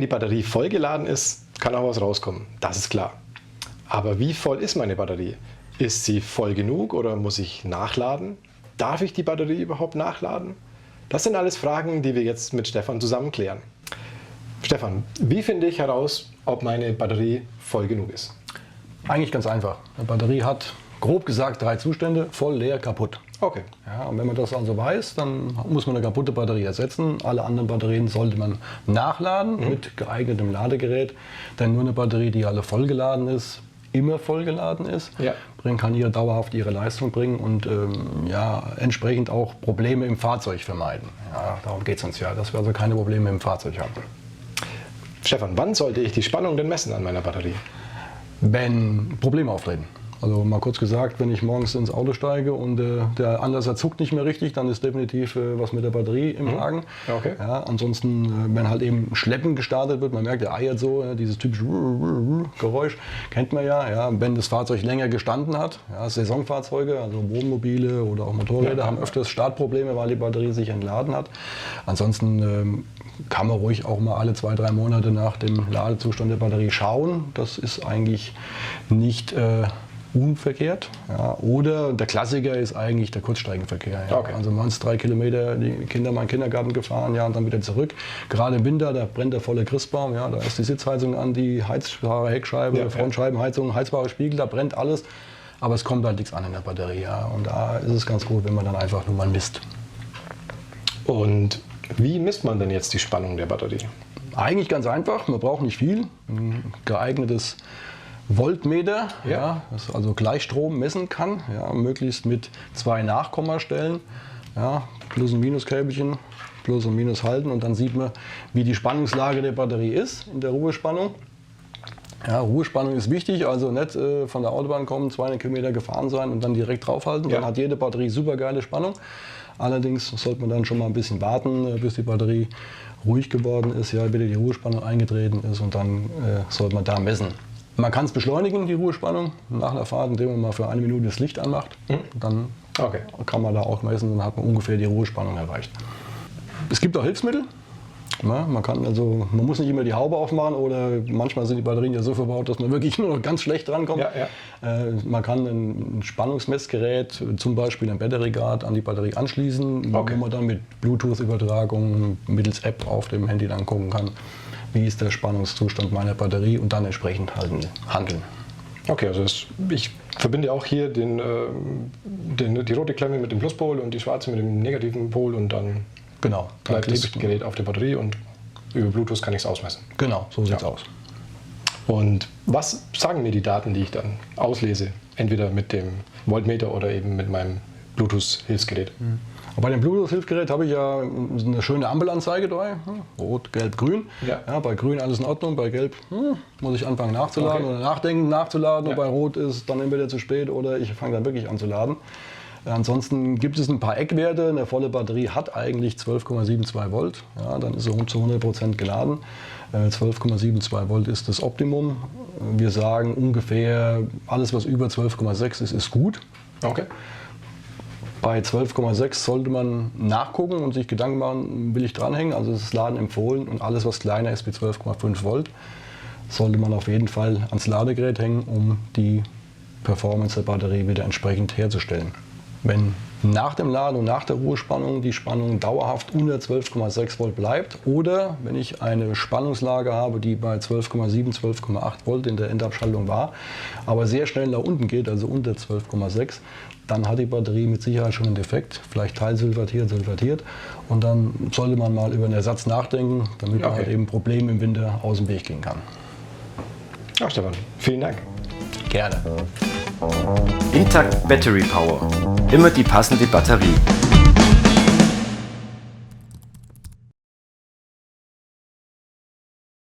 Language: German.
die Batterie vollgeladen ist, kann auch was rauskommen. Das ist klar. Aber wie voll ist meine Batterie? Ist sie voll genug oder muss ich nachladen? Darf ich die Batterie überhaupt nachladen? Das sind alles Fragen, die wir jetzt mit Stefan zusammen klären. Stefan, wie finde ich heraus, ob meine Batterie voll genug ist? Eigentlich ganz einfach. Eine Batterie hat, grob gesagt, 3 Zustände: voll, leer, kaputt. Okay. Ja, und wenn man das also weiß, dann muss man eine kaputte Batterie ersetzen. Alle anderen Batterien sollte man nachladen mit geeignetem Ladegerät. Denn nur eine Batterie, die alle vollgeladen ist, immer vollgeladen ist, kann hier dauerhaft ihre Leistung bringen und entsprechend auch Probleme im Fahrzeug vermeiden. Ja, darum geht es uns ja, dass wir also keine Probleme im Fahrzeug haben. Stefan, wann sollte ich die Spannung denn messen an meiner Batterie? Wenn Probleme auftreten. Also mal kurz gesagt, wenn ich morgens ins Auto steige und der Anlasser zuckt nicht mehr richtig, dann ist definitiv was mit der Batterie im Argen. Okay. Ja, ansonsten, wenn halt eben Schleppen gestartet wird, man merkt, der eiert so, dieses typische Geräusch, kennt man ja. Ja. Wenn das Fahrzeug länger gestanden hat, ja, Saisonfahrzeuge, also Wohnmobile oder auch Motorräder, haben öfters Startprobleme, weil die Batterie sich entladen hat. Ansonsten kann man ruhig auch mal alle 2-3 Monate nach dem Ladezustand der Batterie schauen. Das ist eigentlich nicht unverkehrt. Ja. Oder der Klassiker ist eigentlich der Kurzstreckenverkehr. Ja. Okay. Also man ist 3 Kilometer die Kinder mal in den Kindergarten gefahren, ja, und dann wieder zurück. Gerade im Winter, da brennt der volle Christbaum, ja, da ist die Sitzheizung an, die heizbare Heckscheibe, Frontscheibenheizung, heizbarer Spiegel, da brennt alles. Aber es kommt halt nichts an in der Batterie. Ja. Und da ist es ganz gut, wenn man dann einfach nur mal misst. Und wie misst man denn jetzt die Spannung der Batterie? Eigentlich ganz einfach, man braucht nicht viel. Ein geeignetes Voltmeter, das also Gleichstrom messen kann, möglichst mit 2 Nachkommastellen, Plus- und Minuskabelchen, Plus und Minus halten, und dann sieht man, wie die Spannungslage der Batterie ist in der Ruhespannung. Ja, Ruhespannung ist wichtig, also nicht von der Autobahn kommen, 200 Kilometer gefahren sein und dann direkt draufhalten, dann hat jede Batterie super geile Spannung. Allerdings sollte man dann schon mal ein bisschen warten, bis die Batterie ruhig geworden ist, wieder die Ruhespannung eingetreten ist, und dann sollte man da messen. Man kann es beschleunigen, die Ruhespannung, nach der Fahrt, indem man mal für 1 Minute das Licht anmacht. Dann kann man da auch messen, dann hat man ungefähr die Ruhespannung erreicht. Es gibt auch Hilfsmittel. Ja, man muss nicht immer die Haube aufmachen, oder manchmal sind die Batterien ja so verbaut, dass man wirklich nur noch ganz schlecht drankommt. Man kann ein Spannungsmessgerät, zum Beispiel ein Battery Guard, an die Batterie anschließen, wo man dann mit Bluetooth-Übertragung mittels App auf dem Handy dann gucken kann, wie ist der Spannungszustand meiner Batterie, und dann entsprechend handeln. Okay, also ich verbinde auch hier die rote Klemme mit dem Pluspol und die schwarze mit dem negativen Pol, und dann bleibt das Gerät auf der Batterie und über Bluetooth kann ich es ausmessen. Genau, so sieht es aus. Und was sagen mir die Daten, die ich dann auslese? Entweder mit dem Voltmeter oder eben mit meinem Bluetooth-Hilfsgerät. Bei dem Bluetooth-Hilfsgerät habe ich ja eine schöne Ampelanzeige dabei. Rot, Gelb, Grün. Ja, bei Grün alles in Ordnung, bei Gelb muss ich anfangen nachzuladen oder nachdenken nachzuladen. Und bei Rot ist es dann entweder zu spät oder ich fange dann wirklich an zu laden. Ansonsten gibt es ein paar Eckwerte. Eine volle Batterie hat eigentlich 12,72 Volt. Ja, dann ist sie zu 100% geladen. 12,72 Volt ist das Optimum. Wir sagen ungefähr, alles was über 12,6 ist gut. Okay. Bei 12,6 sollte man nachgucken und sich Gedanken machen, will ich dranhängen, also ist das Laden empfohlen, und alles was kleiner ist wie 12,5 Volt sollte man auf jeden Fall ans Ladegerät hängen, um die Performance der Batterie wieder entsprechend herzustellen. Wenn nach dem Laden und nach der Ruhespannung die Spannung dauerhaft unter 12,6 Volt bleibt, oder wenn ich eine Spannungslage habe, die bei 12,7, 12,8 Volt in der Endabschaltung war, aber sehr schnell nach unten geht, also unter 12,6, dann hat die Batterie mit Sicherheit schon einen Defekt, vielleicht teilsilvertiert, und dann sollte man mal über einen Ersatz nachdenken, damit man halt eben Problemen im Winter aus dem Weg gehen kann. Ja, Stefan, vielen Dank. Gerne. Intakt Battery Power. Immer die passende Batterie.